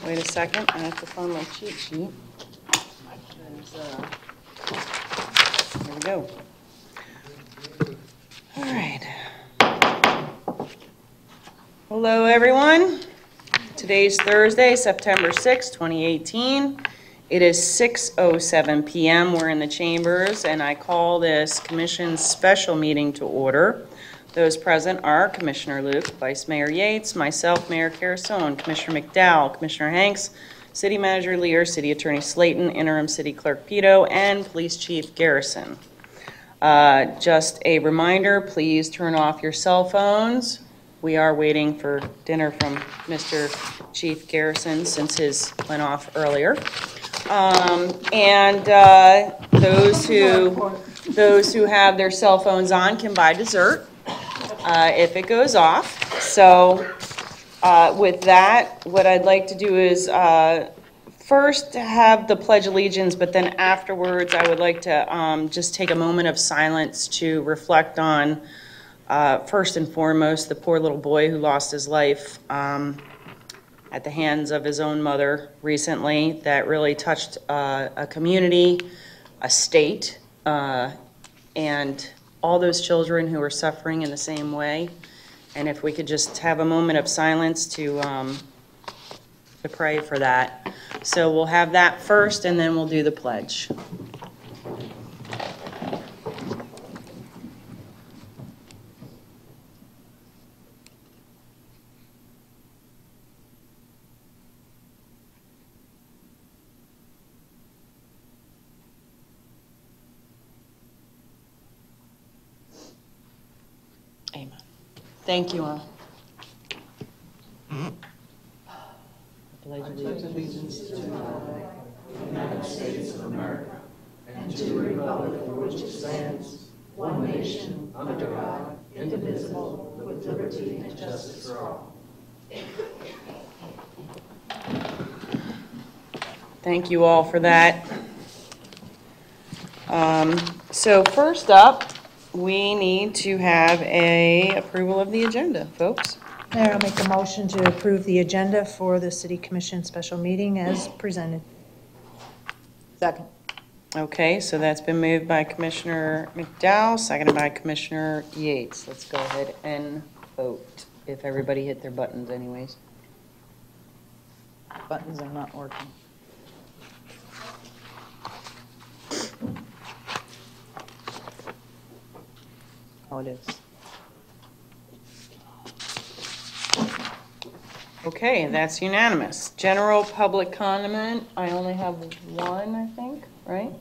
Wait a second, I have to find my cheat sheet. There we go. All right. Hello, everyone. Today's Thursday, September 6, 2018. It is 6:07 p.m. We're in the chambers, and I call this Commission's special meeting to order. Those present are Commissioner Luke, Vice Mayor Yates, myself, Mayor Carasone, Commissioner McDowell, Commissioner Hanks, City Manager Lear, City Attorney Slayton, Interim City Clerk Pito, and Police Chief Garrison. Just a reminder, please turn off your cell phones. We are waiting for dinner from Mr. Chief Garrison since his went off earlier. Those who have their cell phones on can buy dessert if it goes off. So with that, what I'd like to do is first have the Pledge of Allegiance, but then afterwards I would like to just take a moment of silence to reflect on, first and foremost, the poor little boy who lost his life at the hands of his own mother recently. That really touched a community, a state, and all those children who are suffering in the same way. And if we could just have a moment of silence to pray for that. So we'll have that first, and then we'll do the pledge. Amen. Thank you all. I pledge allegiance to the flag, United States of America, and to the republic for which it stands, one nation, under God, indivisible, with liberty and justice for all. Thank you all for that. So first up, we need to have a approval of the agenda, folks. Mayor, I'll make a motion to approve the agenda for the City Commission special meeting as presented. Second. Okay, so that's been moved by Commissioner McDowell, seconded by Commissioner Yates. Let's go ahead and vote, if everybody hit their buttons anyways. Buttons are not working. Oh, it is. Okay, that's unanimous. General public comment, I only have one, I think, right?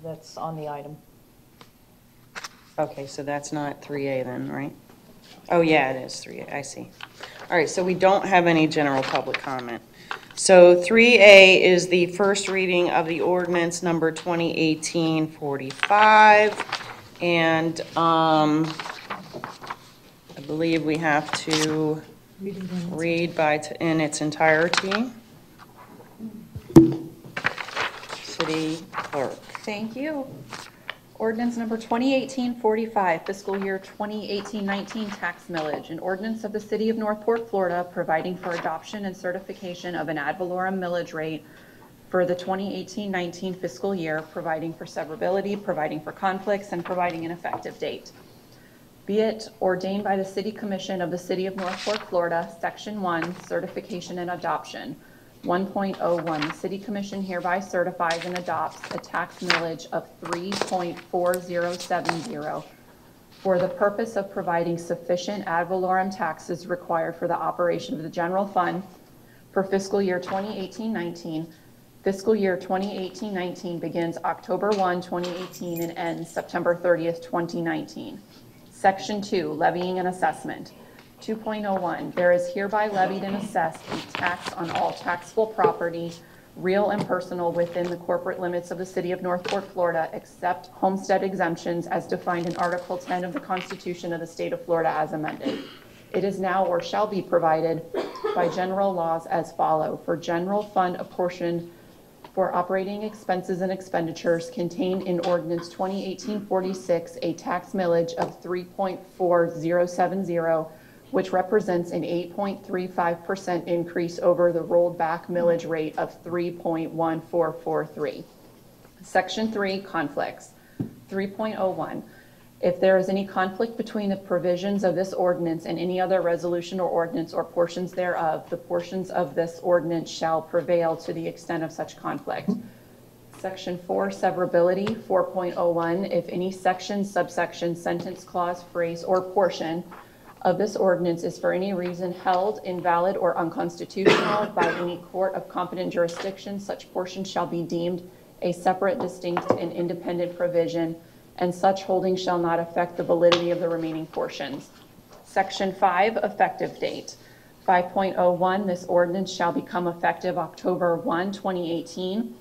That's on the item. Okay, so that's not 3A then, right? Oh, yeah, it is 3A, I see. All right, so we don't have any general public comment. So 3A is the first reading of the ordinance number 2018-45. And I believe we have to read in its entirety. City Clerk. Thank you. Ordinance number 2018-45, fiscal year 2018-19 tax millage. An ordinance of the City of Northport, Florida, providing for adoption and certification of an ad valorem millage rate for the 2018-19 fiscal year, providing for severability, providing for conflicts, and providing an effective date. Be it ordained by the City Commission of the City of Northport, Florida, Section 1, Certification and Adoption. 1.01, the City Commission hereby certifies and adopts a tax millage of 3.4070 for the purpose of providing sufficient ad valorem taxes required for the operation of the general fund for fiscal year 2018-19. Fiscal year 2018-19 begins October 1, 2018 and ends September 30th, 2019. Section 2, levying and assessment. 2.01, there is hereby levied and assessed a tax on all taxable property, real and personal, within the corporate limits of the City of Northport, Florida, except homestead exemptions as defined in Article 10 of the Constitution of the State of Florida as amended. It is now or shall be provided by general laws as follow. For general fund apportioned for operating expenses and expenditures contained in Ordinance 2018-46, a tax millage of 3.4070 which represents an 8.35% increase over the rolled back millage rate of 3.1443. Section 3, conflicts. 3.01. If there is any conflict between the provisions of this ordinance and any other resolution or ordinance or portions thereof, the portions of this ordinance shall prevail to the extent of such conflict. Section 4, severability. 4.01. If any section, subsection, sentence, clause, phrase, or portion of this ordinance is for any reason held invalid or unconstitutional by any court of competent jurisdiction, such portion shall be deemed a separate, distinct, and independent provision, and such holding shall not affect the validity of the remaining portions. Section 5, effective date. 5.01, this ordinance shall become effective October 1, 2018,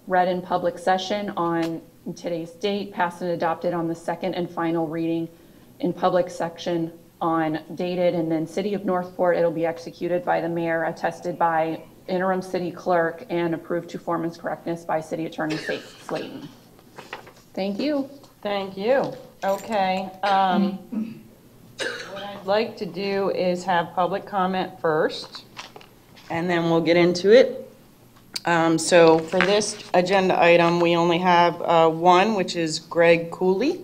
read in public session on today's date, passed and adopted on the second and final reading in public section on dated, and then City of Northport, it'll be executed by the mayor, attested by interim city clerk, and approved to form its correctness by City Attorney Slayton. Thank you. Thank you. Okay. What I'd like to do is have public comment first, and then we'll get into it. So for this agenda item, we only have one, which is Greg Cooley.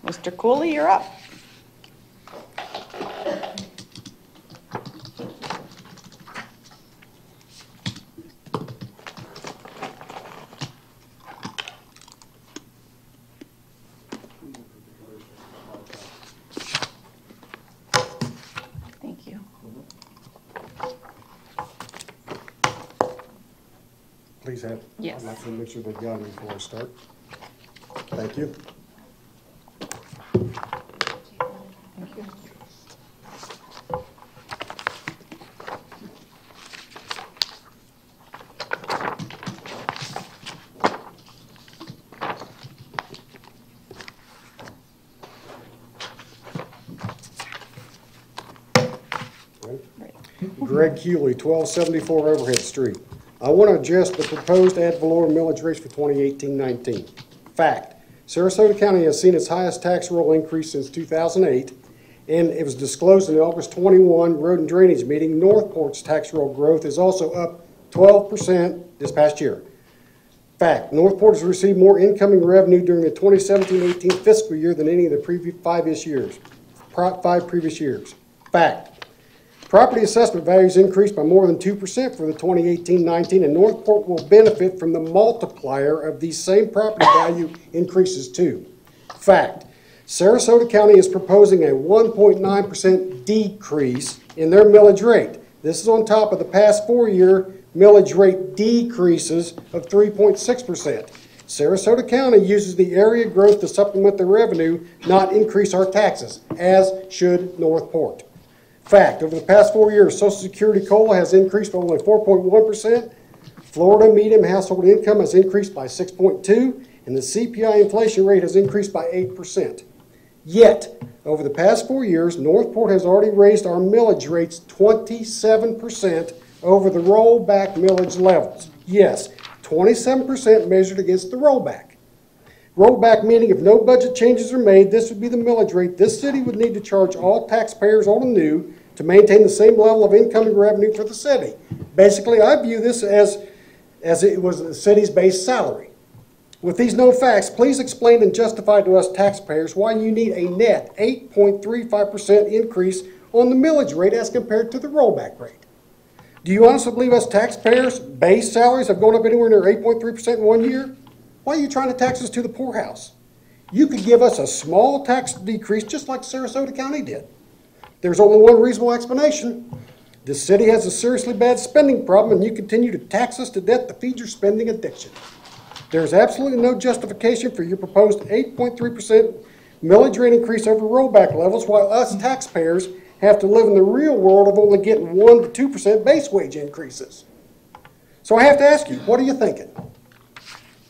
Mr. Cooley, you're up. Thank you. Please have. Yes. I'd like to make sure they've got it before I start. Thank you. Thank you. Greg Cooley, 1274 Overhead Street. I want to adjust the proposed ad valorem millage rates for 2018-19. Fact, Sarasota County has seen its highest tax roll increase since 2008, and it was disclosed in the August 21 Road and Drainage meeting. Northport's tax roll growth is also up 12% this past year. Fact, Northport has received more incoming revenue during the 2017-18 fiscal year than any of the previous five previous years. Fact, property assessment values increased by more than 2% for the 2018-19, and Northport will benefit from the multiplier of these same property value increases too. Fact, Sarasota County is proposing a 1.9% decrease in their millage rate. This is on top of the past 4-year millage rate decreases of 3.6%. Sarasota County uses the area growth to supplement the revenue, not increase our taxes, as should Northport. Fact, over the past 4 years, Social Security COLA has increased by only 4.1%. Florida median household income has increased by 6.2%, and the CPI inflation rate has increased by 8%. Yet, over the past 4 years, Northport has already raised our millage rates 27% over the rollback millage levels. Yes, 27% measured against the rollback. Rollback meaning if no budget changes are made, this would be the millage rate this city would need to charge all taxpayers old and new to maintain the same level of incoming revenue for the city. Basically, I view this as it was the city's base salary. With these known facts, please explain and justify to us taxpayers why you need a net 8.35% increase on the millage rate as compared to the rollback rate. Do you honestly believe us taxpayers' base salaries have gone up anywhere near 8.3% in 1 year? Why are you trying to tax us to the poorhouse? You could give us a small tax decrease just like Sarasota County did. There's only one reasonable explanation. This city has a seriously bad spending problem, and you continue to tax us to death to feed your spending addiction. There's absolutely no justification for your proposed 8.3% millage rate increase over rollback levels, while us taxpayers have to live in the real world of only getting 1 to 2% base wage increases. So I have to ask you, what are you thinking?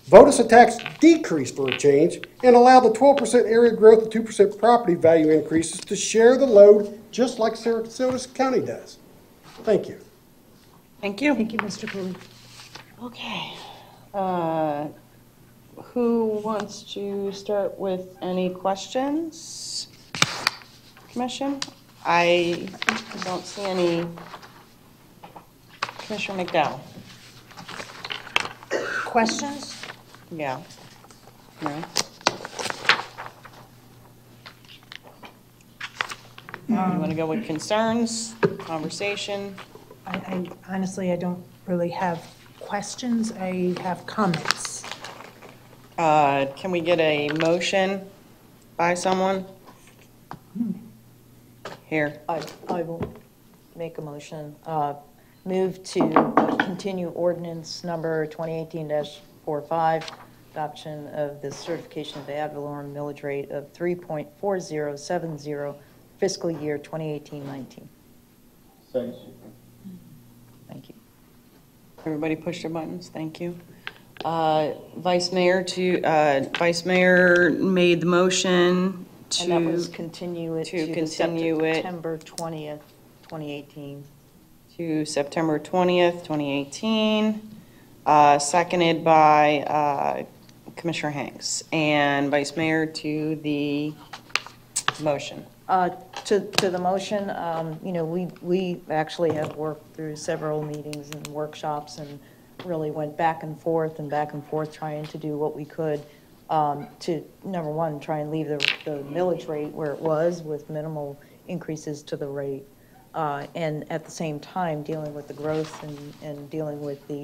Vote us a tax decrease for a change and allow the 12% area growth and 2% property value increases to share the load just like Sarasota County does. Thank you. Thank you. Thank you, Mr. Cooley. Okay. Who wants to start with any questions? Commission? I don't see any. Commissioner McDowell? Questions? Yeah. No? You want to go with concerns, conversation? I honestly, I don't really have questions. I have comments. Can we get a motion by someone? Here. I will make a motion. Move to continue ordinance number 2018-45, adoption of the certification of the ad valorem millage rate of 3.4070 fiscal year 2018-19. Second. Thank you. Everybody push their buttons, thank you. Vice Mayor made the motion And that was to continue it to to continue it. September 20th, 2018. September 20th, 2018, seconded by Commissioner Hanks. And Vice Mayor to the motion. To the motion, you know, we actually have worked through several meetings and workshops and really went back and forth trying to do what we could to, number one, try and leave the millage rate where it was with minimal increases to the rate. And at the same time, dealing with the growth and dealing with the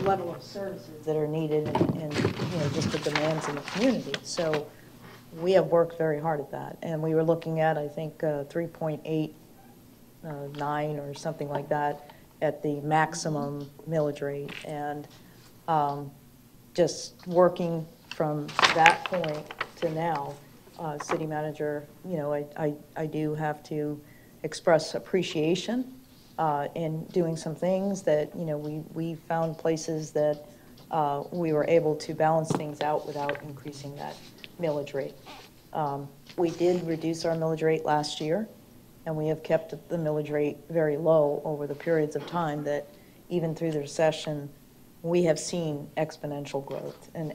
level of services that are needed and, you know, just the demands in the community. So we have worked very hard at that. And we were looking at, I think, 3.89 or something like that at the maximum millage rate. And just working from that point to now, city manager, you know, I do have to express appreciation in doing some things that, you know, we found places that we were able to balance things out without increasing that millage rate. We did reduce our millage rate last year, and we have kept the millage rate very low over the periods of time that even through the recession, we have seen exponential growth and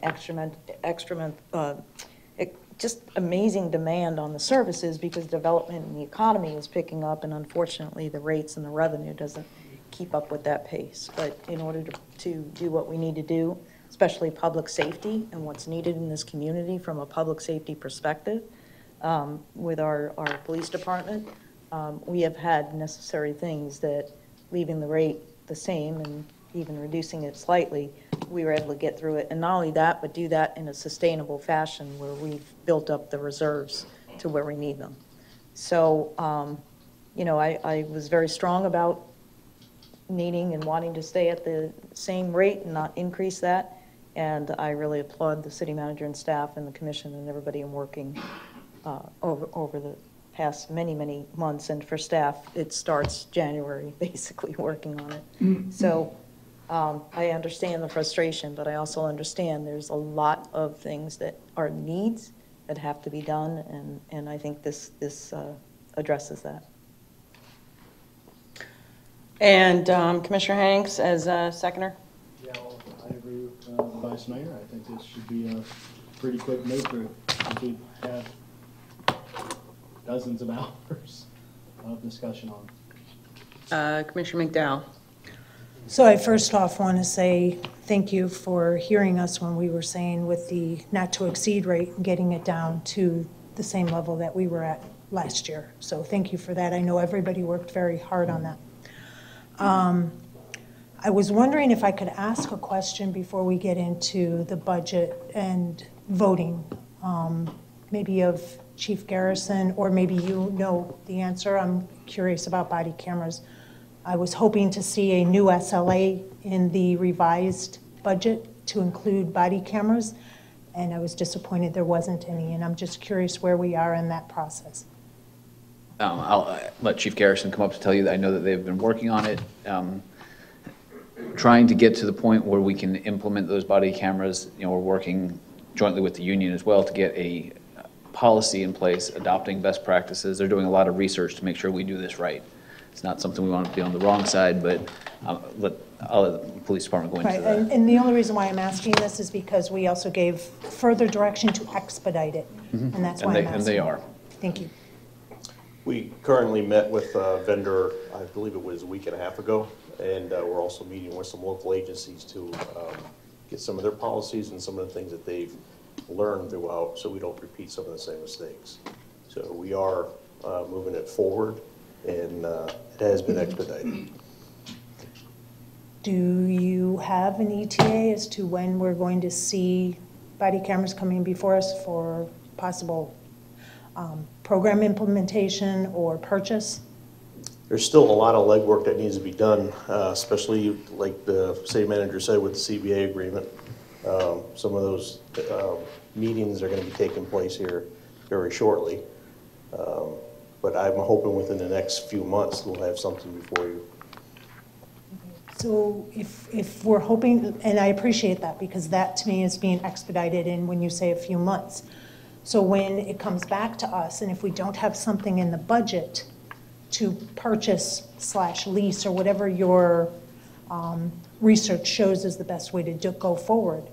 just amazing demand on the services because development in the economy is picking up, and unfortunately the rates and the revenue doesn't keep up with that pace. But in order to do what we need to do, especially public safety and what's needed in this community from a public safety perspective, with our police department, we have had necessary things that leaving the rate the same and even reducing it slightly, we were able to get through it. And not only that, but do that in a sustainable fashion where we've built up the reserves to where we need them. So, you know, I was very strong about needing and wanting to stay at the same rate and not increase that. And I really applaud the city manager and staff and the commission and everybody in working over the past many, many months. And for staff, it starts January, basically working on it. So I understand the frustration, but I also understand there's a lot of things that are needs that have to be done, and I think this addresses that. And Commissioner Hanks as a seconder? Yeah, well, I agree with the Vice Mayor. I think this should be a pretty quick move through. We have dozens of hours of discussion on it. Commissioner McDowell? So I first off want to say thank you for hearing us when we were saying with the not to exceed rate and getting it down to the same level that we were at last year. So thank you for that. I know everybody worked very hard on that. I was wondering if I could ask a question before we get into the budget and voting, maybe of Chief Garrison, or maybe you know the answer. I'm curious about body cameras. I was hoping to see a new SLA in the revised budget to include body cameras, and I was disappointed there wasn't any, and I'm just curious where we are in that process. I'll let Chief Garrison come up to tell you that I know that they've been working on it, trying to get to the point where we can implement those body cameras. You know, we're working jointly with the union as well to get a policy in place, adopting best practices. They're doing a lot of research to make sure we do this right. It's not something we want to be on the wrong side, but I'll let the police department go into Right, that. and the only reason why I'm asking this is because we also gave further direction to expedite it, and that's why I'm asking. And they are. Thank you. We currently met with a vendor, I believe it was a week and a half ago, and we're also meeting with some local agencies to get some of their policies and some of the things that they've learned throughout, so we don't repeat some of the same mistakes. So we are moving it forward, and it has been expedited. Do you have an ETA as to when we're going to see body cameras coming before us for possible program implementation or purchase? There's still a lot of legwork that needs to be done, especially like the city manager said with the CBA agreement. Some of those meetings are going to be taking place here very shortly. But I'm hoping within the next few months we'll have something before you. So if we're hoping, and I appreciate that because that to me is being expedited in when you say a few months. So when it comes back to us and if we don't have something in the budget to purchase / lease or whatever your research shows is the best way to go forward,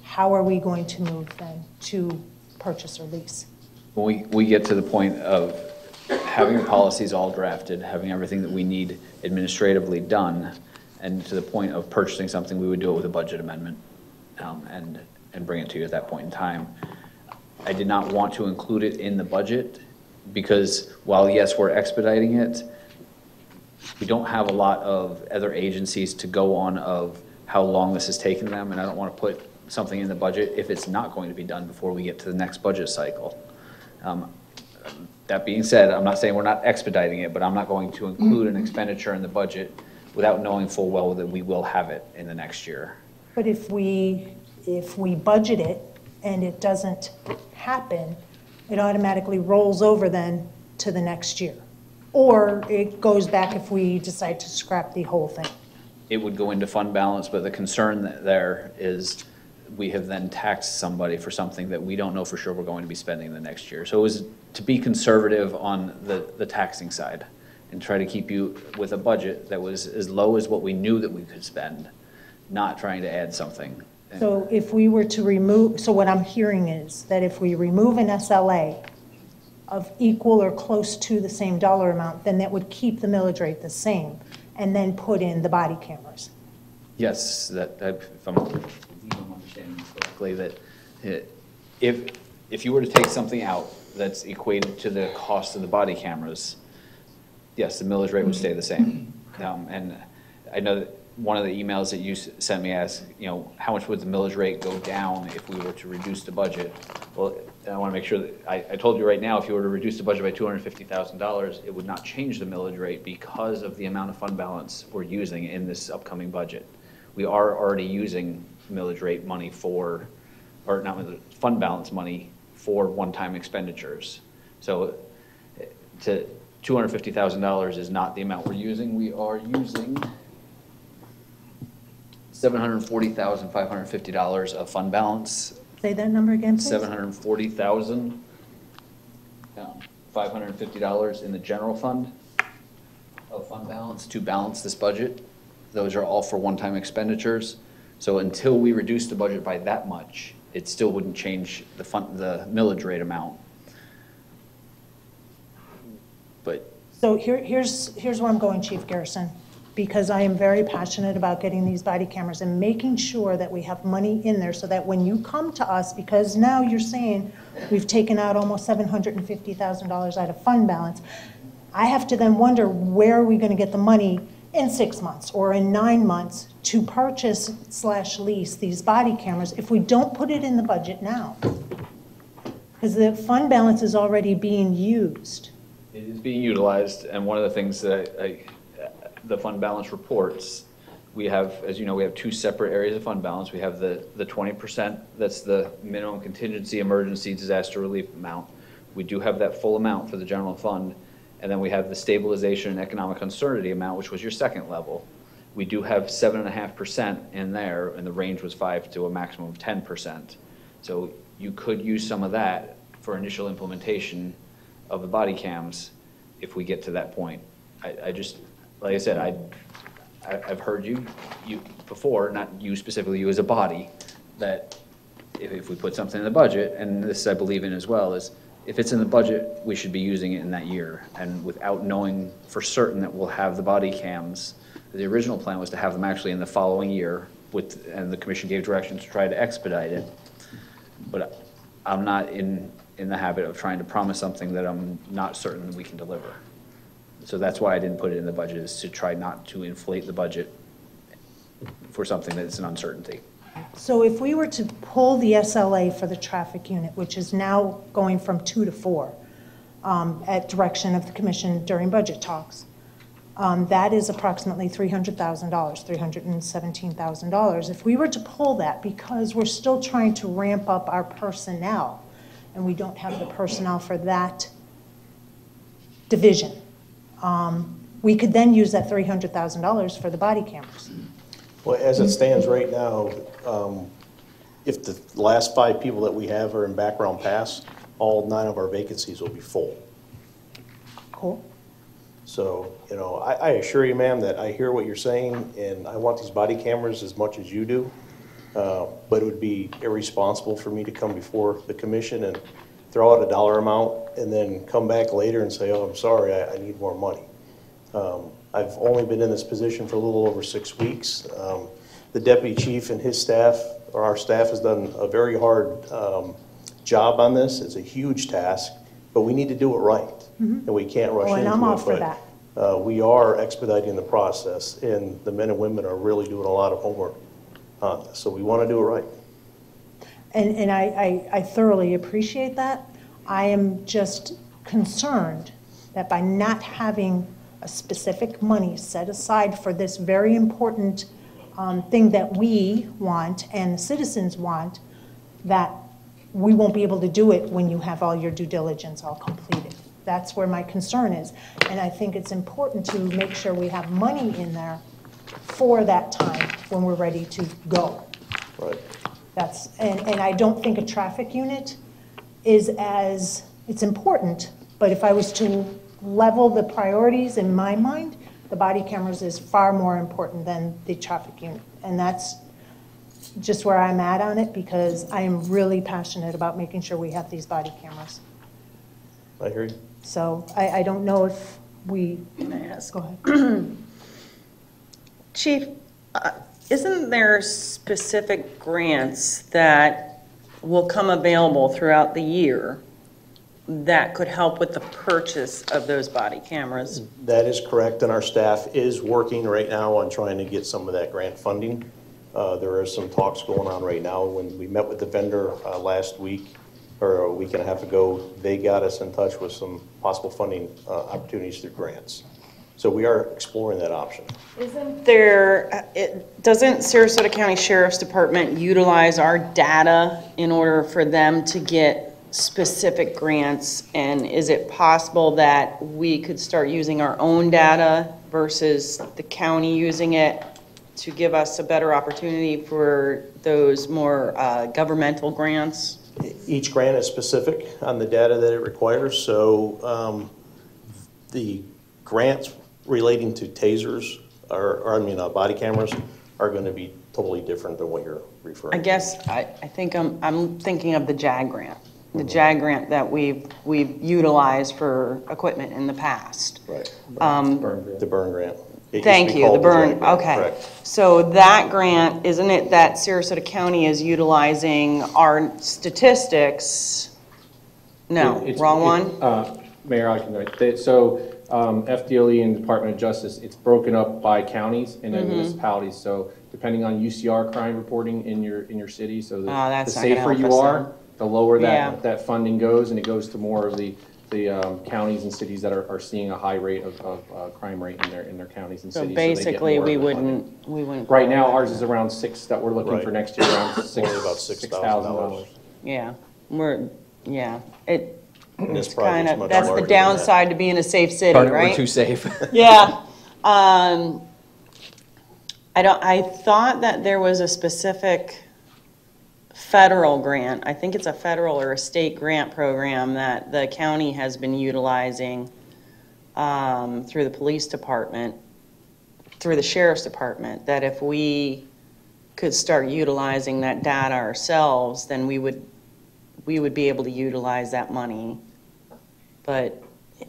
how are we going to move then to purchase or lease? When we get to the point of having our policies all drafted, having everything that we need administratively done, and to the point of purchasing something, we would do it with a budget amendment and bring it to you at that point in time. I did not want to include it in the budget because while, yes, we're expediting it, we don't have a lot of other agencies to go on of how long this has taken them, and I don't want to put something in the budget if it's not going to be done before we get to the next budget cycle. That being said, I'm not saying we're not expediting it, but I'm not going to include an expenditure in the budget without knowing full well that we will have it in the next year. But if we budget it and it doesn't happen, it automatically rolls over then to the next year. Or it goes back if we decide to scrap the whole thing. It would go into fund balance, but the concern there is we have then taxed somebody for something that we don't know for sure we're going to be spending the next year. So it was to be conservative on the taxing side and try to keep you with a budget that was as low as what we knew that we could spend, not trying to add something. So if we were to remove, so what I'm hearing is that if we remove an SLA of equal or close to the same dollar amount, then that would keep the millage rate the same and then put in the body cameras. Yes, if I'm understanding correctly, that if you were to take something out that's equated to the cost of the body cameras, yes, the millage rate would stay the same. And I know that one of the emails that you sent me asked, how much would the millage rate go down if we were to reduce the budget? Well, I want to make sure that I told you right now, if you were to reduce the budget by $250,000, it would not change the millage rate because of the amount of fund balance we're using in this upcoming budget. We are already using millage rate money fund balance money for one-time expenditures. So $250,000 is not the amount we're using. We are using $740,550 of fund balance. Say that number again, please. $740,550 in the general fund of fund balance to balance this budget. Those are all for one-time expenditures. So until we reduce the budget by that much, it still wouldn't change the millage rate amount. But So here's where I'm going, Chief Garrison, because I am very passionate about getting these body cameras and making sure that we have money in there so that when you come to us, because now you're saying we've taken out almost $750,000 out of fund balance, I have to then wonder where are we going to get the money in 6 months or in 9 months to purchase / lease these body cameras if we don't put it in the budget now? Because the fund balance is already being used. it is being utilized, and one of the things that the fund balance reports, we have, as you know, we have two separate areas of fund balance. We have the 20%, that's the minimum contingency emergency disaster relief amount. We do have that full amount for the general fund. And then we have the stabilization and economic uncertainty amount, which was your second level. We do have 7.5% in there, and the range was 5 to a maximum of 10%. So you could use some of that for initial implementation of the body cams if we get to that point. I just, like I said, I've heard you before, not you specifically, you as a body, that if we put something in the budget, and this I believe in as well, is if it's in the budget, we should be using it in that year. And without knowing for certain that we'll have the body cams, the original plan was to have them actually in the following year and the commission gave direction to try to expedite it. But I'm not in the habit of trying to promise something that I'm not certain we can deliver. So that's why I didn't put it in the budget, is to try not to inflate the budget for something that's an uncertainty. So if we were to pull the SLA for the traffic unit, which is now going from 2 to 4, at direction of the commission during budget talks, that is approximately $300,000, $317,000. If we were to pull that, because we're still trying to ramp up our personnel, and we don't have the personnel for that division, we could then use that $300,000 for the body cameras. Well, as it stands right now, if the last 5 people that we have are in background pass, all 9 of our vacancies will be full. Cool. So, you know, I assure you, ma'am, that I hear what you're saying, and I want these body cameras as much as you do. But it would be irresponsible for me to come before the commission and throw out a dollar amount and then come back later and say, oh, I'm sorry, I need more money. I've only been in this position for a little over 6 weeks. The deputy chief and his staff, or our staff, has done a very hard job on this. It's a huge task, but we need to do it right, and we can't rush into it. And I'm all for that. We are expediting the process, and the men and women are really doing a lot of homework on this, so we want to do it right. And I thoroughly appreciate that. I am just concerned that by not having a specific money set aside for this very important thing that we want and the citizens want, that we won't be able to do it when you have all your due diligence all completed. That's where my concern is. And I think it's important to make sure we have money in there for that time when we're ready to go. Right. And I don't think a traffic unit is it's important, but if I was to level the priorities in my mind, the body cameras is far more important than the traffic unit. And that's just where I'm at on it, because I am really passionate about making sure we have these body cameras. I hear you. So I don't know if we, Can I ask? go ahead. Chief, isn't there specific grants that will come available throughout the year that could help with the purchase of those body cameras? That is correct, and our staff is working right now on trying to get some of that grant funding. There are some talks going on right now. When we met with the vendor last week, or a week and a half ago, they got us in touch with some possible funding opportunities through grants. So we are exploring that option. Doesn't Sarasota County Sheriff's Department utilize our data in order for them to get specific grants? And is it possible that we could start using our own data versus the county using it to give us a better opportunity for those more governmental grants? Each grant is specific on the data that it requires, so the grants relating to tasers, body cameras, are going to be totally different than what you're referring to. I guess I think I'm thinking of the JAG grant, the JAG grant that we've utilized for equipment in the past. Right. The burn grant. It used to Thank be you, the called burn, JAG grant, okay. correct. So that grant, isn't it that Sarasota County is utilizing our statistics? No, It's- wrong one? Mayor, I can go ahead. So FDLE and Department of Justice, it's broken up by counties and then municipalities. So depending on UCR crime reporting in your city, so the that's not gonna safer help you us are, the lower Yeah. that funding goes, and it goes to more of the counties and cities that are seeing a high rate of crime rate in their counties and So cities. they get basically, more we of the funding. wouldn't. Right now, ours is around 6 that we're looking Right. for next year, around Only about $6,000. Yeah, This it's project's kind of, much that's the larger than that. downside to being a safe city, We're right? too safe. Yeah. I thought that there was a specific federal grant. I think it's a federal or a state grant program that the county has been utilizing through the police department, through the sheriff's department, that if we could start utilizing that data ourselves, then we would be able to utilize that money but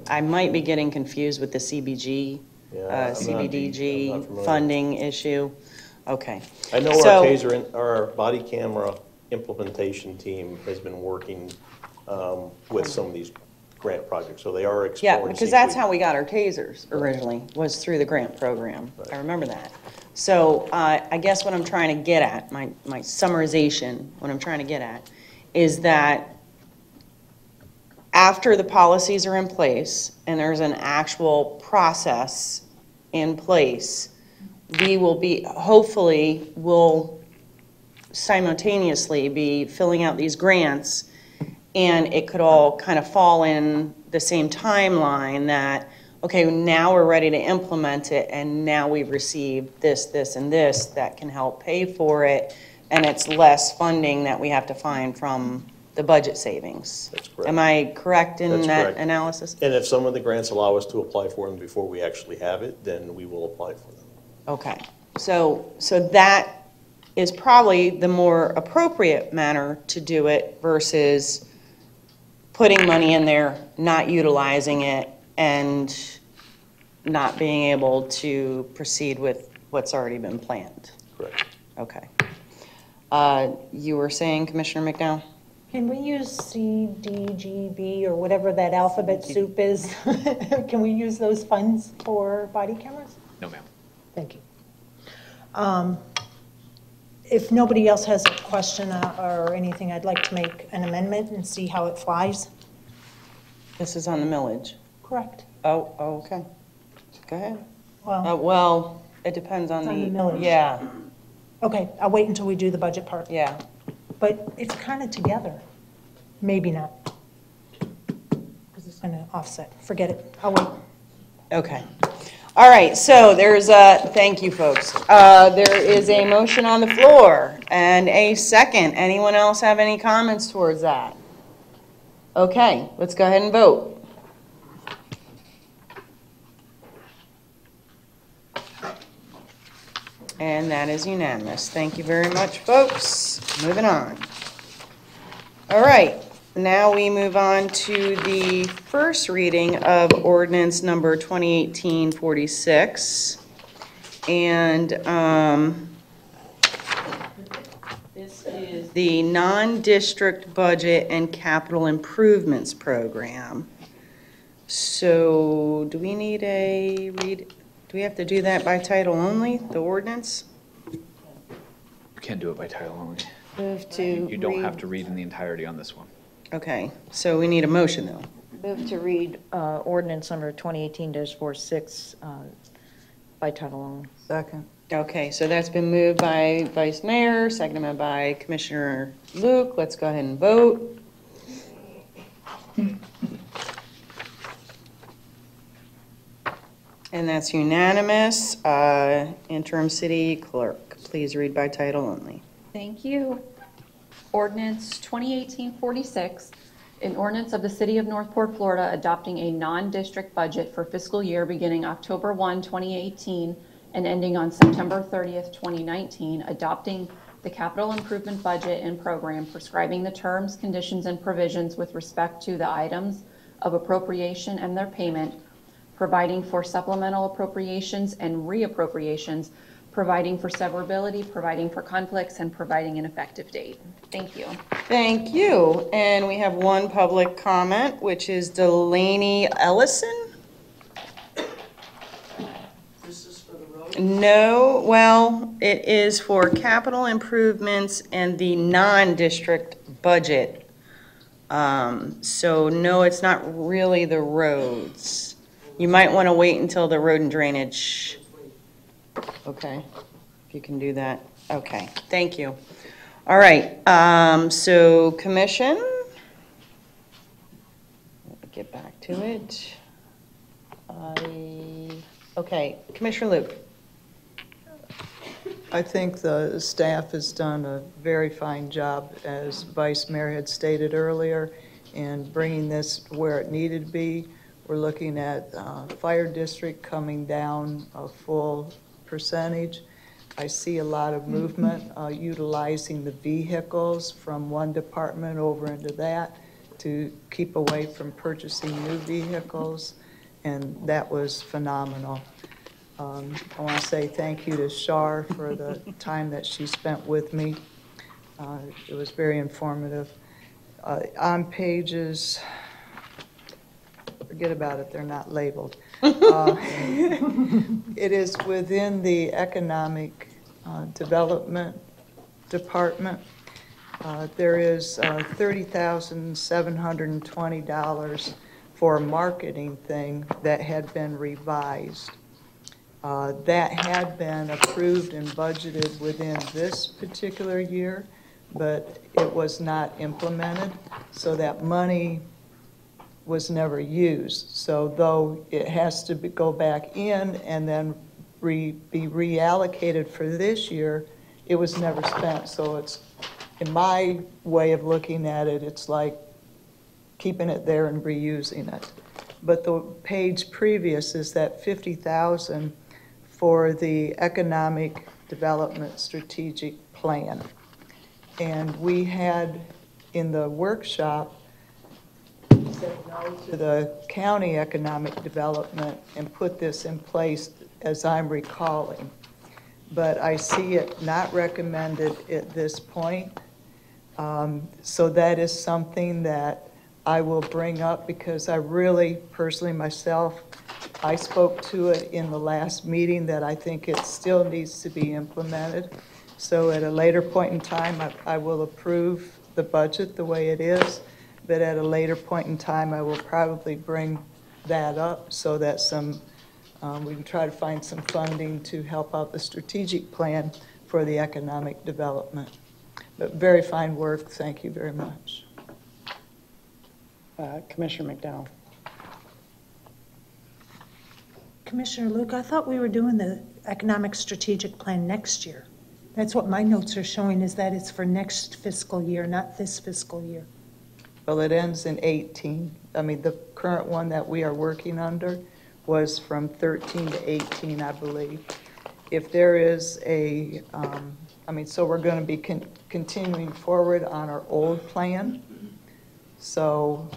I might be getting confused with the CBG, Yeah, I'm not CBDG familiar. funding issue. Okay. I know So- our TASER, our body camera implementation team has been working with some of these grant projects, so they are exploring. Yeah, because that's how we got our tasers originally, was through the grant program. I remember that. So I guess what I'm trying to get at, my summarization, what I'm trying to get at, is that after the policies are in place and there's an actual process in place, we will be, hopefully, will simultaneously be filling out these grants, and it could all kind of fall in the same timeline that, okay, now we're ready to implement it, and now we've received this, this, and this that can help pay for it, and it's less funding that we have to find from the budget savings. That's correct. Am I correct in That's that correct. analysis? And if some of the grants allow us to apply for them before we actually have it, then we will apply for them. Okay, so that is probably the more appropriate manner to do it versus putting money in there, not utilizing it, and not being able to proceed with what's already been planned. Correct. Okay. You were saying, Commissioner McDowell? Can we use C, D, G, B, or whatever that alphabet soup is? Can we use those funds for body cameras? No, ma'am. Thank you. If nobody else has a question or anything, I'd like to make an amendment and see how it flies. This is on the millage. Correct. Oh, okay. Go ahead. Well, Well, it depends on It's on the. the millage. Yeah, okay, I'll wait until we do the budget part. yeah. But it's kind of together. Maybe not. Because it's going to offset. Forget it. I'll wait. Okay. All right, so there's a, thank you, folks. There is a motion on the floor and a second. Anyone else have any comments towards that? Okay, let's go ahead and vote. And that is unanimous. Thank you very much, folks. Moving on. All right, now we move on to the first reading of ordinance number 2018-46. And this is the non-district budget and capital improvements program. So do we need a read? Do we have to do that by title only, the ordinance? We can't do it by title only. Move to You don't have to read in the entirety on this one. Okay, so we need a motion, though. Move to read ordinance number 2018-46 by title only. Second. Okay, so that's been moved by Vice Mayor, seconded by Commissioner Luke. Let's go ahead and vote. And that's unanimous. Interim City Clerk, please read by title only. Thank you. Ordinance 2018-46, an ordinance of the City of Northport, Florida, adopting a non-district budget for fiscal year beginning October 1, 2018, and ending on September 30th, 2019, adopting the capital improvement budget and program, prescribing the terms, conditions, and provisions with respect to the items of appropriation and their payment, providing for supplemental appropriations and reappropriations, providing for severability, providing for conflicts, and providing an effective date. Thank you. Thank you. And we have one public comment, which is Delaney Ellison. No, well, it is for capital improvements and the non-district budget. So no, it's not really the roads. You might want to wait until the road and drainage. Okay, if you can do that. Okay, thank you. All right, so commission. Let me get back to it. Okay, Commissioner Luke. I think the staff has done a very fine job, as Vice Mayor had stated earlier, in bringing this where it needed to be. We're looking at fire district coming down a full percentage. I see a lot of movement utilizing the vehicles from one department over into that. to keep away from purchasing new vehicles, and that was phenomenal. I want to say thank you to Shar for the time that she spent with me. It was very informative. On pages, forget about it, they're not labeled. It is within the Economic Development Department. There is $30,720 for a marketing thing that had been revised. That had been approved and budgeted within this particular year, but it was not implemented, so that money was never used. So though it has to go back in and then be reallocated for this year, it was never spent. So it's, in my way of looking at it, it's like keeping it there and reusing it. But the page previous is that $50,000 for the Economic Development Strategic Plan. And we had in the workshop said no to the county economic development and put this in place, as I'm recalling. But I see it not recommended at this point. So that is something that I will bring up, because I really, personally myself, I spoke to it in the last meeting that I think it still needs to be implemented. So at a later point in time, I will approve the budget the way it is, but at a later point in time, I will probably bring that up so that we can try to find some funding to help out the strategic plan for the economic development. But very fine work. Thank you very much. Commissioner McDowell. Commissioner Luke, I thought we were doing the economic strategic plan next year. That's what my notes are showing, is that it's for next fiscal year, not this fiscal year. Well, it ends in 18. I mean, the current one that we are working under was from 13 to 18, I believe. If there is a, so we're going to be continuing forward on our old plan. So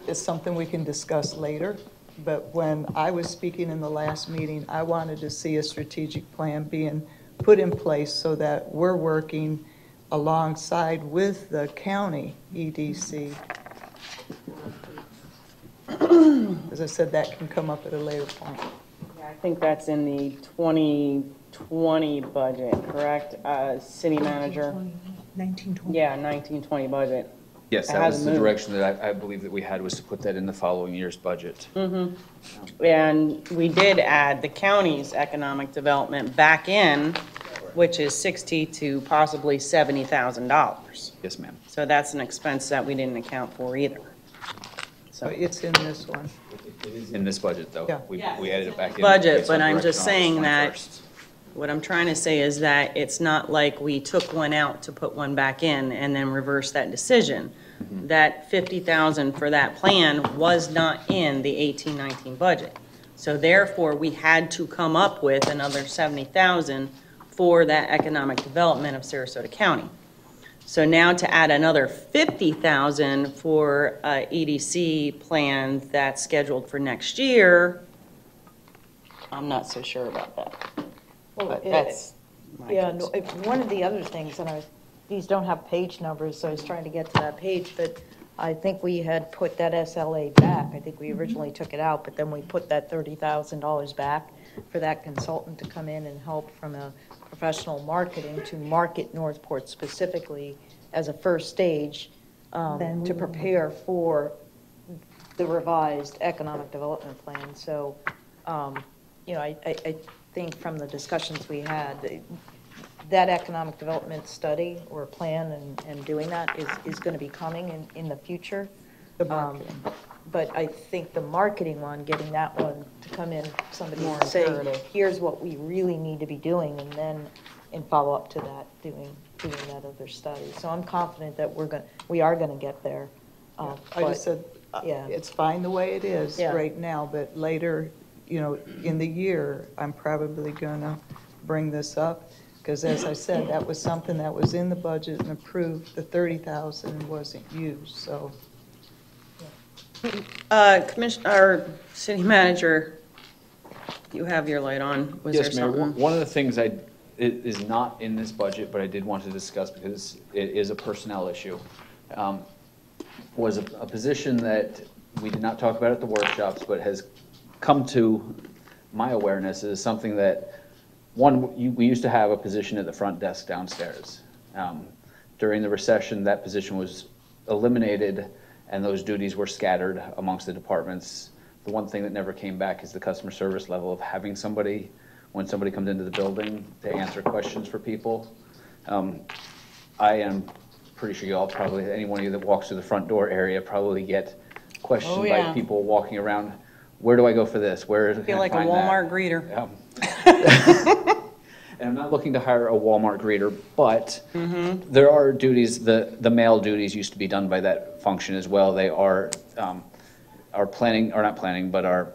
it's something we can discuss later. But when I was speaking in the last meeting, I wanted to see a strategic plan being put in place so that we're working alongside with the county EDC. As I said, that can come up at a later point. Yeah, I think that's in the 2020 budget, correct? City manager? 1920. Yeah, 1920 budget. Yes, It that was hasn't the moved. direction that I believe that we had, was to put that in the following year's budget. And we did add the county's economic development back in, which is $60,000 to possibly $70,000. Yes, ma'am. So that's an expense that we didn't account for either. So it's in this one. In this budget, though. Yeah. We added it back in. Budget, based on but I'm direction just on saying August that 21st. what I'm trying to say is that it's not like we took one out to put one back in and then reverse that decision. That $50,000 for that plan was not in the 18-19 budget. So therefore, we had to come up with another $70,000 for that economic development of Sarasota County. So now to add another $50,000 for EDC plan that's scheduled for next year, I'm not so sure about that. But that's my Yeah, concern. one of the other things, and these don't have page numbers, so I was trying to get to that page, but I think we had put that SLA back. I think we originally took it out, but then we put that $30,000 back for that consultant to come in and help from a professional marketing to market Northport specifically as a first stage to prepare for the revised economic development plan. So, I think from the discussions we had, that economic development study or plan and doing that is going to be coming in the future. The marketing. But I think the marketing one, getting that one to come in, somebody More to say, imperative. here's what we really need to be doing, and then in follow up to that, doing that other study. So I'm confident that we are going to get there. I but- just said, yeah. it's fine the way it is Yeah. right now, but later, in the year, I'm probably going to bring this up, Because as I said, that was something that was in the budget and approved, the 30,000 and wasn't used, so. Commissioner, or city manager, you have your light on. Was there Yes, Mayor. something? One of the things it is not in this budget, but I did want to discuss because it is a personnel issue, was a position that we did not talk about at the workshops, but has come to my awareness is something that, we used to have a position at the front desk downstairs. During the recession, that position was eliminated and those duties were scattered amongst the departments. The one thing that never came back is the customer service level of having somebody, when somebody comes into the building, to answer questions for people. I am pretty sure you all probably, any one of you that walks through the front door area probably get questioned by people walking around. Where do I go for this? Where I feel like a Walmart greeter. And I'm not looking to hire a Walmart greeter, but there are duties, the male duties used to be done by that function as well. They are planning, or not planning, but our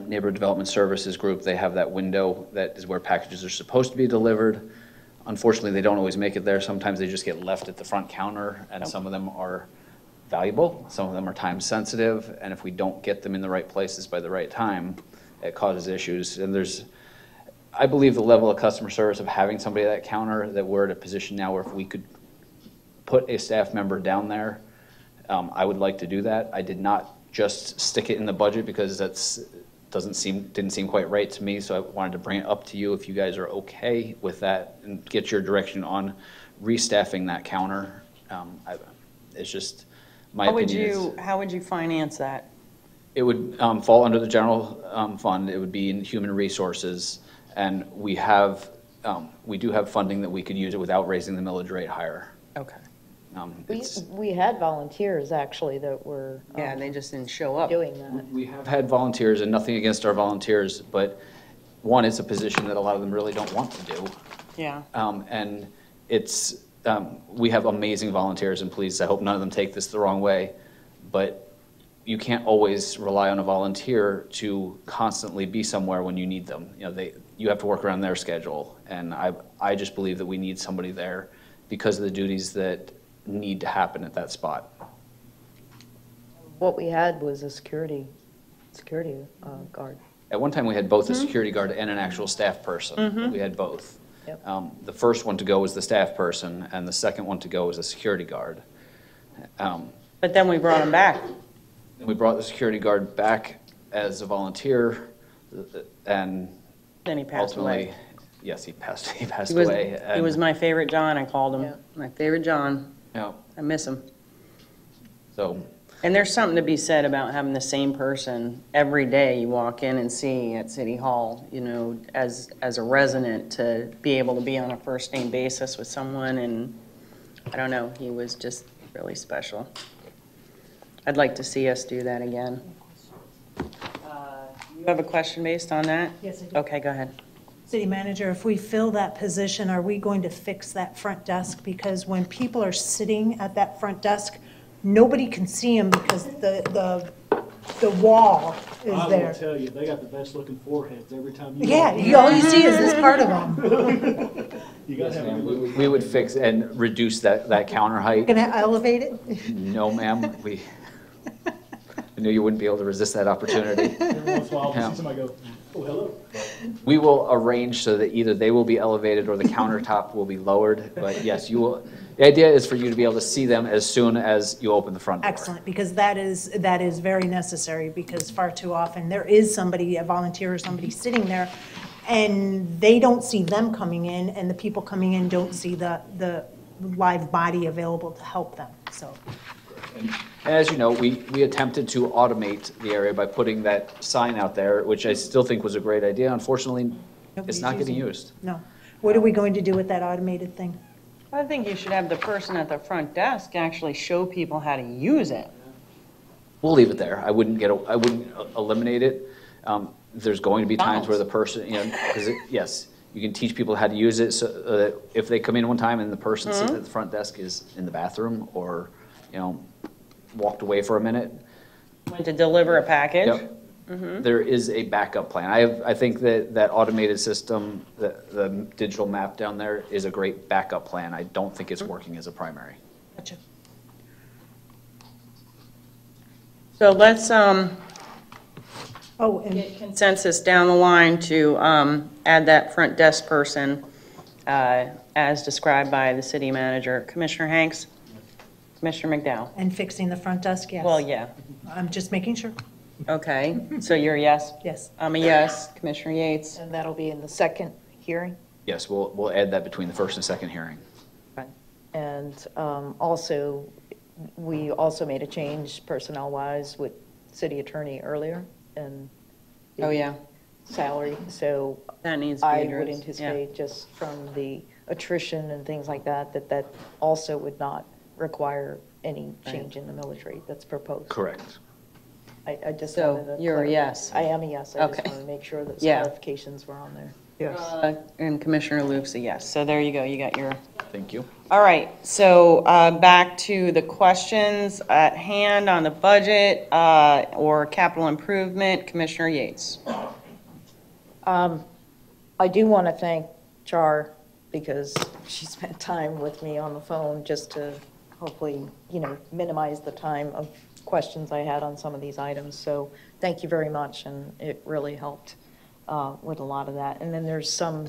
neighborhood development services group, they have that window that is where packages are supposed to be delivered. Unfortunately, they don't always make it there. Sometimes they just get left at the front counter, and some of them are valuable, some of them are time sensitive, and if we don't get them in the right places by the right time, it causes issues. And I believe the level of customer service of having somebody at that counter, that we're at a position now where if we could put a staff member down there, I would like to do that. I did not just stick it in the budget because didn't seem quite right to me, so I wanted to bring it up to you if you guys are okay with that and get your direction on restaffing that counter. It's just my opinion. How would you finance that? It would fall under the general fund. It would be in human resources, and we do have funding that we could use it without raising the millage rate higher. Okay. We had volunteers actually that were Yeah, they just didn't show up. doing that. We have had volunteers, and nothing against our volunteers, but one, it's a position that a lot of them really don't want to do. Yeah. And we have amazing volunteers, and please, I hope none of them take this the wrong way, but you can't always rely on a volunteer to constantly be somewhere when you need them. You have to work around their schedule, and I just believe that we need somebody there because of the duties that need to happen at that spot. What we had was a security guard. At one time, we had both a security guard and an actual staff person. We had both. Yep. The first one to go was the staff person, and the second one to go was the security guard. But then we brought him back. And we brought the security guard back as a volunteer, and Then he passed away. ultimately, yes, he passed He away. was my favorite John, I called him. Yeah. My favorite John. Yeah, I miss him. so, And there's something to be said about having the same person every day you walk in and see at City Hall, as a resident, to be able to be on a first name basis with someone, and I don't know, he was just really special. I'd like to see us do that again. You have a question based on that? Yes, I do. Okay, go ahead. City manager, if we fill that position, are we going to fix that front desk? Because when people are sitting at that front desk, nobody can see them because the wall is I will there. tell you, they got the best looking foreheads every time you. Yeah, walk in. all you see is this part of them. You gotta have a good look. we would fix and reduce that counter height. Gonna elevate it? No, ma'am, I knew you wouldn't be able to resist that opportunity. Every once in a while, Yeah. I'll see somebody go, oh, hello. We will arrange so that either they will be elevated or the countertop will be lowered, but yes, you will. The idea is for you to be able to see them as soon as you open the front door. Excellent, because that is very necessary, because far too often, there is somebody, a volunteer or somebody sitting there, and they don't see them coming in, and the people coming in don't see the live body available to help them, so. And as you know, we attempted to automate the area by putting that sign out there, which I still think was a great idea. Unfortunately, it's Nobody's not getting using it. used. No. What are we going to do with that automated thing? I think you should have the person at the front desk actually show people how to use it. We'll leave it there. I wouldn't eliminate it. There's going to be times where the person, because yes, you can teach people how to use it so that if they come in one time and the person sitting at the front desk is in the bathroom or, walked away for a minute. Went to deliver a package. Yep. there is a backup plan. I think that automated system, the digital map down there is a great backup plan. I don't think it's working as a primary. Gotcha. So let's Oh, and get consensus down the line to add that front desk person as described by the city manager. Commissioner Hanks? Commissioner McDowell? and fixing the front desk, yes. Well, yeah. I'm just making sure. Okay, so you're a yes? Yes. I'm a yes. Commissioner Yates? And that'll be in the second hearing? Yes, we'll add that between the first and second hearing. And also, we also made a change personnel-wise with city attorney earlier and Oh, yeah. salary. So That needs to be I addressed. would Yeah. anticipate just from the attrition and things like that, that also would not require any change in the millage rate that's proposed. Correct. I just So wanted to. you're a clarify. yes? I am a yes. I just Okay. want to make sure those Yeah. clarifications were on there. Yes. And Commissioner Luke's a yes. So there you go. You got your. Thank you. All right. So back to the questions at hand on the budget or capital improvement. Commissioner Yates. I do want to thank Char because she spent time with me on the phone just to hopefully, minimize the time of questions I had on some of these items. So thank you very much, and it really helped with a lot of that. And then there's some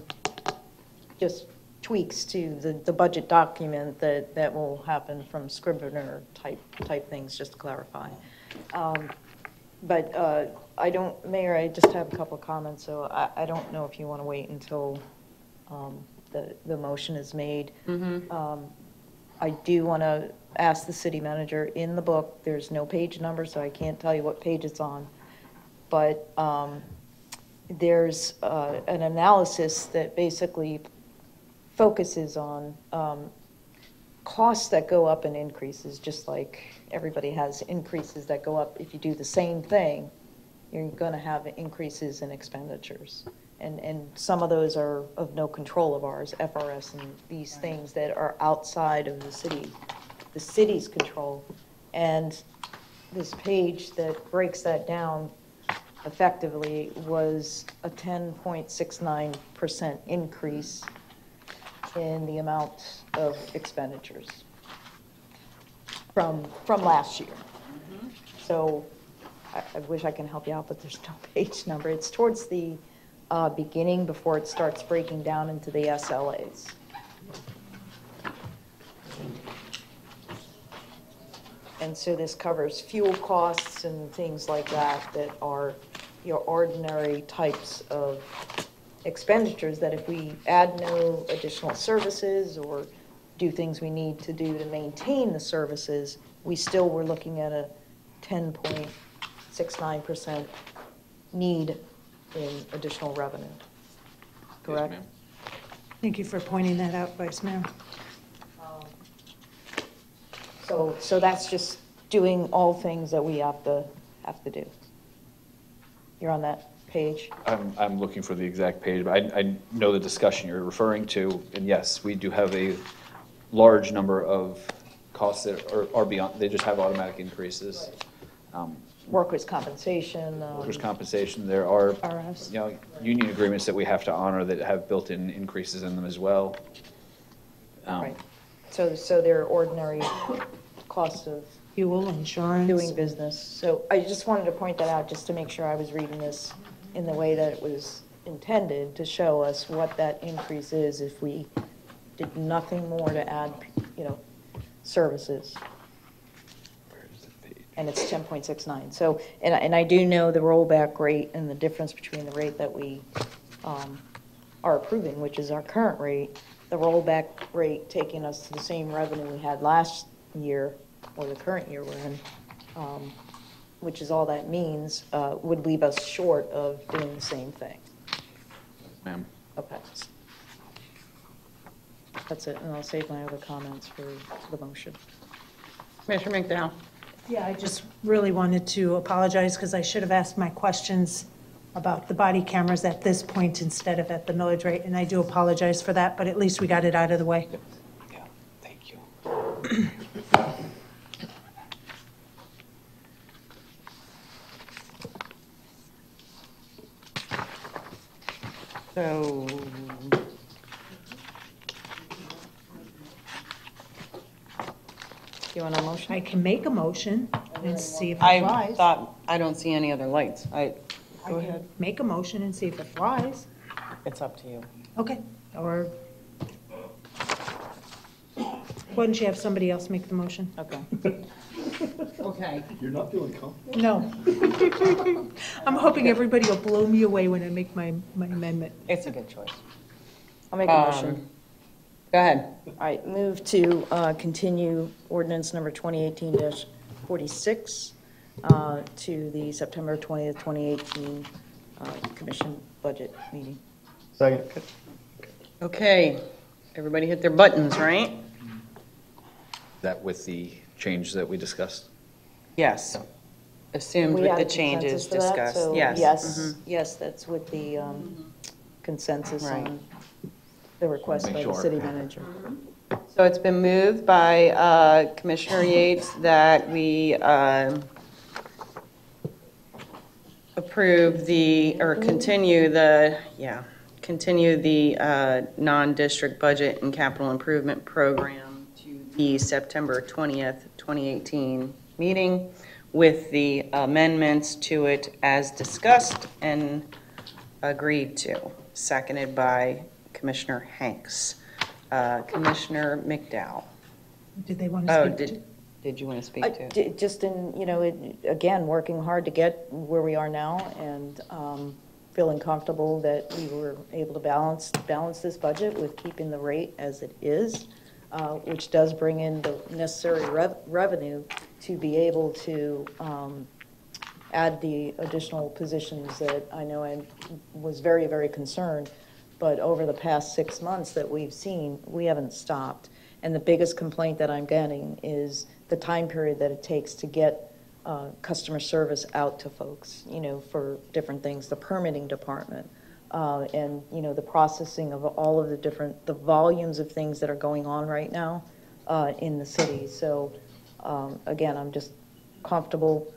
just tweaks to the budget document that will happen from Scrivener type things, just to clarify. But Mayor, I just have a couple of comments, so I don't know if you want to wait until the motion is made. I do want to ask the city manager, in the book, there's no page number, so I can't tell you what page it's on. But there's an analysis that basically focuses on costs that go up and increases, just like everybody has increases that go up. If you do the same thing, you're going to have increases in expenditures. And some of those are of no control of ours, FRS and these things that are outside of the city's control. And this page that breaks that down effectively was a 10.69% increase in the amount of expenditures from last year. So I wish I can help you out, but there's no page number. It's towards the beginning before it starts breaking down into the SLAs. And so this covers fuel costs and things like that are your ordinary types of expenditures that if we add no additional services or do things we need to do to maintain the services, we still were looking at a 10.69% need in additional revenue. Correct? Yes, ma'am. Thank you for pointing that out, Vice Mayor. So that's just doing all things that we have to do. You're on that page? I'm looking for the exact page, but I know the discussion you're referring to, and yes, we do have a large number of costs that are beyond, they just have automatic increases. Workers' compensation. Workers' compensation, there are, RS. union agreements that we have to honor that have built-in increases in them as well. Right. So there are ordinary costs of Fuel, insurance. doing business. So I just wanted to point that out, just to make sure I was reading this in the way that it was intended, to show us what that increase is if we did nothing more to add, services. And it's 10.69. So, and I do know the rollback rate and the difference between the rate that we are approving, which is our current rate, the rollback rate taking us to the same revenue we had last year, or the current year we're in, which is all that means, would leave us short of doing the same thing. Ma'am. Okay. That's it, and I'll save my other comments for the motion. Commissioner McDowell. Yeah, I just really wanted to apologize because I should have asked my questions about the body cameras at this point instead of at the millage rate, and I do apologize for that, but at least we got it out of the way. Yeah, thank you. So, You want a motion? I can make a motion and see if it I flies. thought, I don't see any other lights. I can make a motion and see if it flies. It's up to you. Okay, or why don't you have somebody else make the motion? Okay. Okay. You're not feeling comfortable? No. I'm hoping everybody will blow me away when I make my amendment. It's a good choice. I'll make a motion. Go ahead. All right, move to continue ordinance number 2018-46 to the September 20th, 2018 commission budget meeting. Second. Okay, everybody hit their buttons, right? That with the change that we discussed. Yes. Assumed We with had the a changes consensus for that, discussed, so yes. Yes, Mhm. yes, that's with the consensus Right. on the request Make by the sure. city manager. So it's been moved by Commissioner Yates that we approve the, or continue the non-district budget and capital improvement program to the September 20th, 2018 meeting with the amendments to it as discussed and agreed to, seconded by Commissioner Hanks. Commissioner McDowell. Did they want Oh, to speak? did you want to speak to? Just in, again, working hard to get where we are now and feeling comfortable that we were able to balance this budget with keeping the rate as it is, which does bring in the necessary revenue to be able to add the additional positions that I know I was very, very concerned. But over the past 6 months that we've seen, we haven't stopped. And the biggest complaint that I'm getting is the time period that it takes to get customer service out to folks, for different things, the permitting department, and, the processing of all of the volumes of things that are going on right now in the city. So, again, I'm just comfortable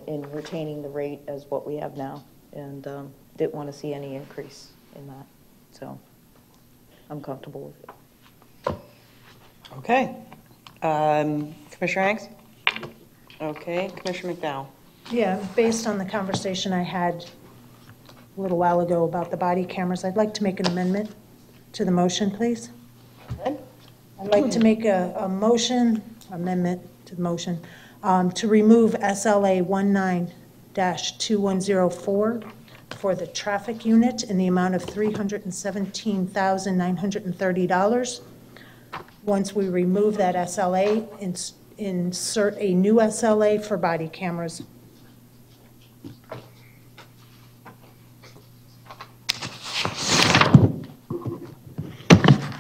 in retaining the rate as what we have now and didn't want to see any increase in that. So I'm comfortable with it. Okay. Commissioner Hanks? Okay, Commissioner McDowell? Yeah, based on the conversation I had a little while ago about the body cameras, I'd like to make an amendment to the motion, please. Good. I'd like to make a motion, amendment to the motion, to remove SLA 19-2104 for the traffic unit in the amount of $317,930. Once we remove that SLA, insert a new SLA for body cameras.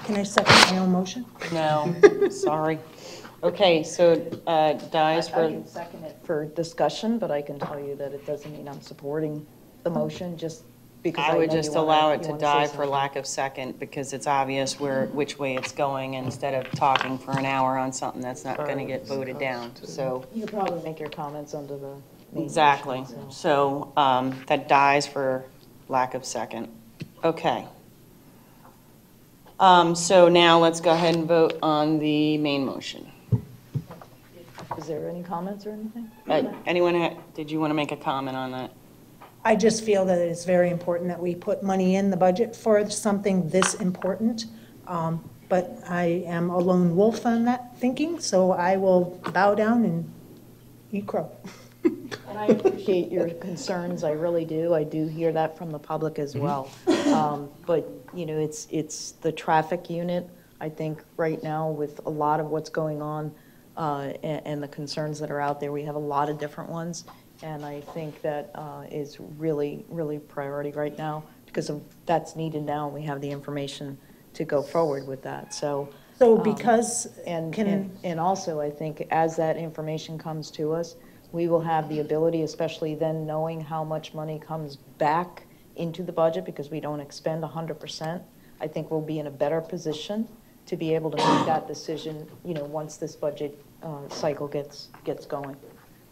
Can I second my own motion? No, sorry. Okay, so dies I for, can second it for discussion, but I can tell you that it doesn't mean I'm supporting the motion just because I I know would you just wanna- allow it you to wanna say die for something. lack of second because it's obvious which way it's going instead of talking for an hour on something that's not going to get voted down, so. You could probably make your comments under the main Exactly. motion, So that dies for lack of second. Okay. So now let's go ahead and vote on the main motion. Is there any comments or anything? Anyone, did you want to make a comment on that? I just feel that it's very important that we put money in the budget for something this important. But I am a lone wolf on that thinking, so I will bow down and eat crow. And I appreciate your concerns, I really do. I do hear that from the public as well. But, it's the traffic unit, I think, right now with a lot of what's going on and the concerns that are out there, we have a lot of different ones. And I think that is really, really priority right now because that's needed now. We have the information to go forward with that. So Because, and also, I think as that information comes to us, we will have the ability, especially then knowing how much money comes back into the budget because we don't expend 100%. I think we'll be in a better position to be able to make that decision, once this budget cycle gets going.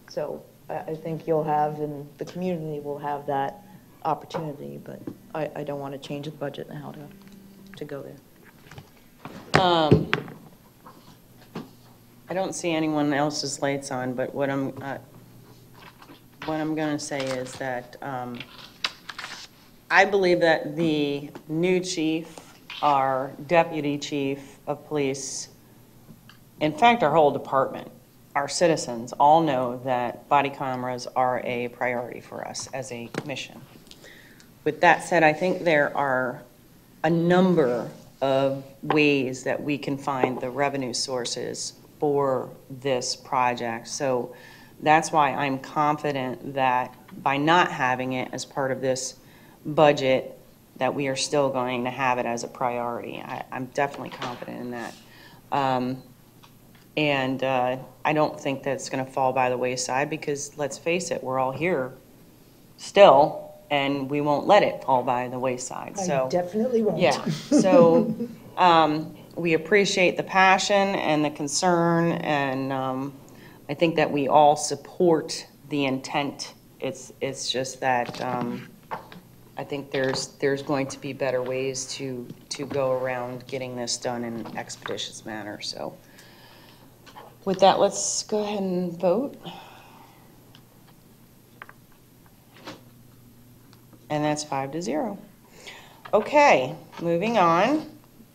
So I think you'll have, and the community will have that opportunity, but I don't want to change the budget now to go there. I don't see anyone else's lights on, but what I'm going to say is that I believe that the new chief, our deputy chief of police, in fact, our whole department, our citizens all know that body cameras are a priority for us as a commission. With that said, I think there are a number of ways that we can find the revenue sources for this project. So that's why I'm confident that by not having it as part of this budget, that we are still going to have it as a priority. I'm definitely confident in that. I don't think that's going to fall by the wayside because, let's face it, we're all here still, and we won't let it fall by the wayside. So I definitely won't. yeah, so we appreciate the passion and the concern, and I think that we all support the intent. It's just that I think there's going to be better ways to go around getting this done in an expeditious manner. So with that, let's go ahead and vote. And that's 5-0. Okay, moving on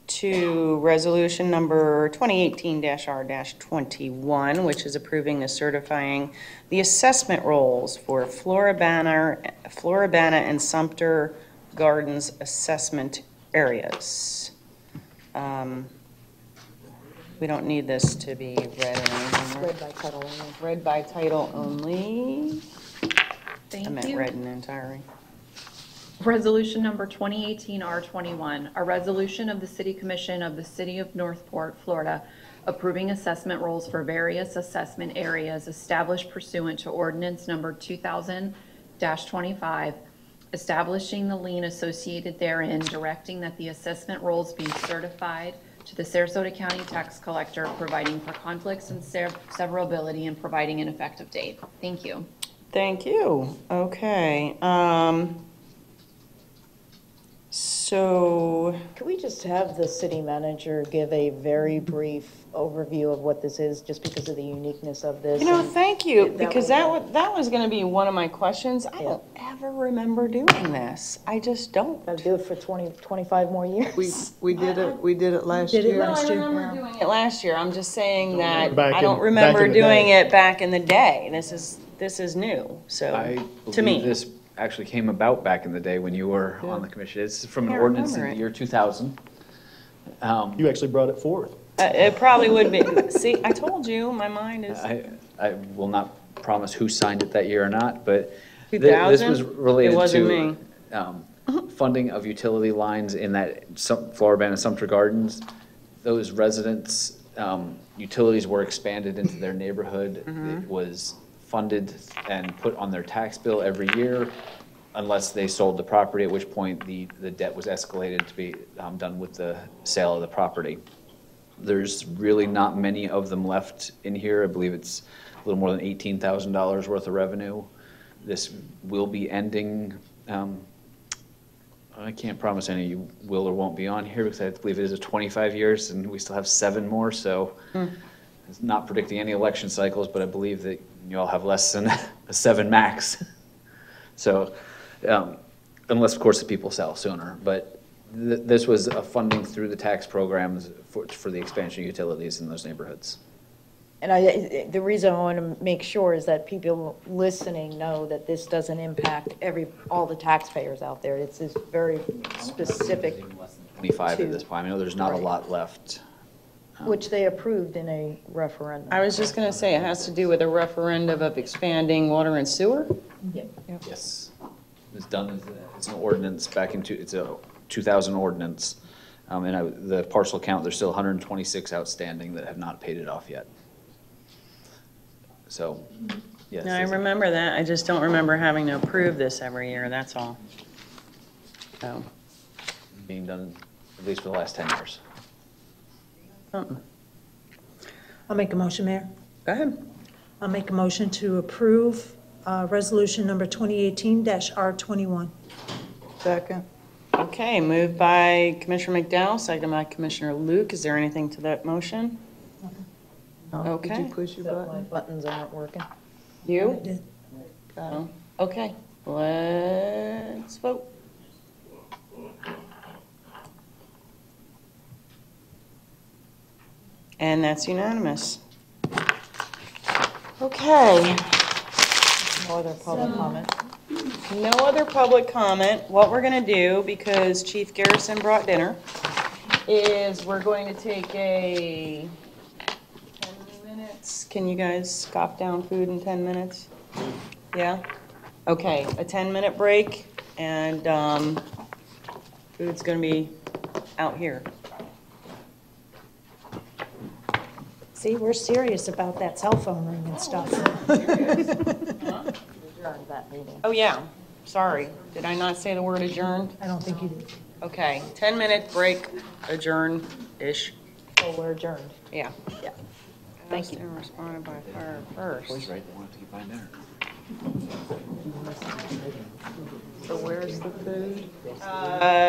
to resolution number 2018-R-21, which is approving the certifying the assessment rolls for Floribana and Sumter Gardens assessment areas. We don't need this to be read or anything. Read by title only. Read by title only. Thank I meant you. read in entirety. Resolution number 2018-R21, a resolution of the City Commission of the City of Northport, Florida, approving assessment rolls for various assessment areas established pursuant to ordinance number 2000-25, establishing the lien associated therein, directing that the assessment rolls be certified to the Sarasota County Tax Collector, providing for conflicts and severability, and providing an effective date. Thank you. Thank you. Okay. So, Could we just have the city manager give a very brief overview of what this is, just because of the uniqueness of this? and- thank you, That because would- that was going to be one of my questions. I don't ever remember doing this. I just don't. Gotta do it for 20, 25 more years. We did it last Did it year. last year? Doing it last year. I'm just saying that Back I don't in- remember back in the doing day. it back in the day. This is new, so, I to believe me. this actually came about back in the day when you were on the commission. It's from an Can't ordinance in remember the it. year 2000. You actually brought it forth. It probably would be. See, I told you, my mind is. I will not promise who signed it that year or not, but this 2000? was related It wasn't to me. funding of utility lines in that Floribana Sumter Gardens. Those residents, utilities were expanded into their neighborhood. It was funded and put on their tax bill every year unless they sold the property, at which point the debt was escalated to be done with the sale of the property. There's really not many of them left in here. I believe it's a little more than $18,000 worth of revenue. This will be ending. I can't promise any of you will or won't be on here because I believe it is a 25 years and we still have 7 more. So it's not predicting any election cycles, but I believe that you all have less than a 7 max. So unless, of course, the people sell sooner. But this was a funding through the tax programs for the expansion of utilities in those neighborhoods. And the reason I want to make sure is that people listening know that this doesn't impact all the taxpayers out there. It's this very specific, Less than 25 at this point. I know there's not a Right. lot left. which they approved in a referendum. I was just going to say, it has to do with a referendum of expanding water and sewer? Yes. It's done, it's an ordinance back into, it's a 2000 ordinance. And the parcel count, there's still 126 outstanding that have not paid it off yet. So, yes. No, I remember that. I just don't remember having to approve this every year, that's all. So, Being done at least for the last 10 years. something. I'll make a motion, Mayor. Go ahead. I'll make a motion to approve resolution number 2018-R21. Second. Okay, moved by Commissioner McDowell, seconded by Commissioner Luke. Is there anything to that motion? No, Did Okay. you push your My button? buttons aren't working. You? Did- No? Okay, let's vote. And that's unanimous. Okay, No other public comment. no other public comment. What we're gonna do, because Chief Garrison brought dinner, is we're going to take a 10 minutes. Can you guys scoff down food in 10 minutes? Yeah? Okay, a 10-minute break, and food's gonna be out here. See, we're serious about that cell phone ring and stuff. Adjourned that meeting. Oh, yeah, sorry. Did I not say the word adjourned? I don't think you did. Okay, 10-minute break, adjourn-ish, So we're adjourned. yeah. Yeah. Thank you. Responded by fire first. Boys right, they want to keep buying dinner. So where's the food?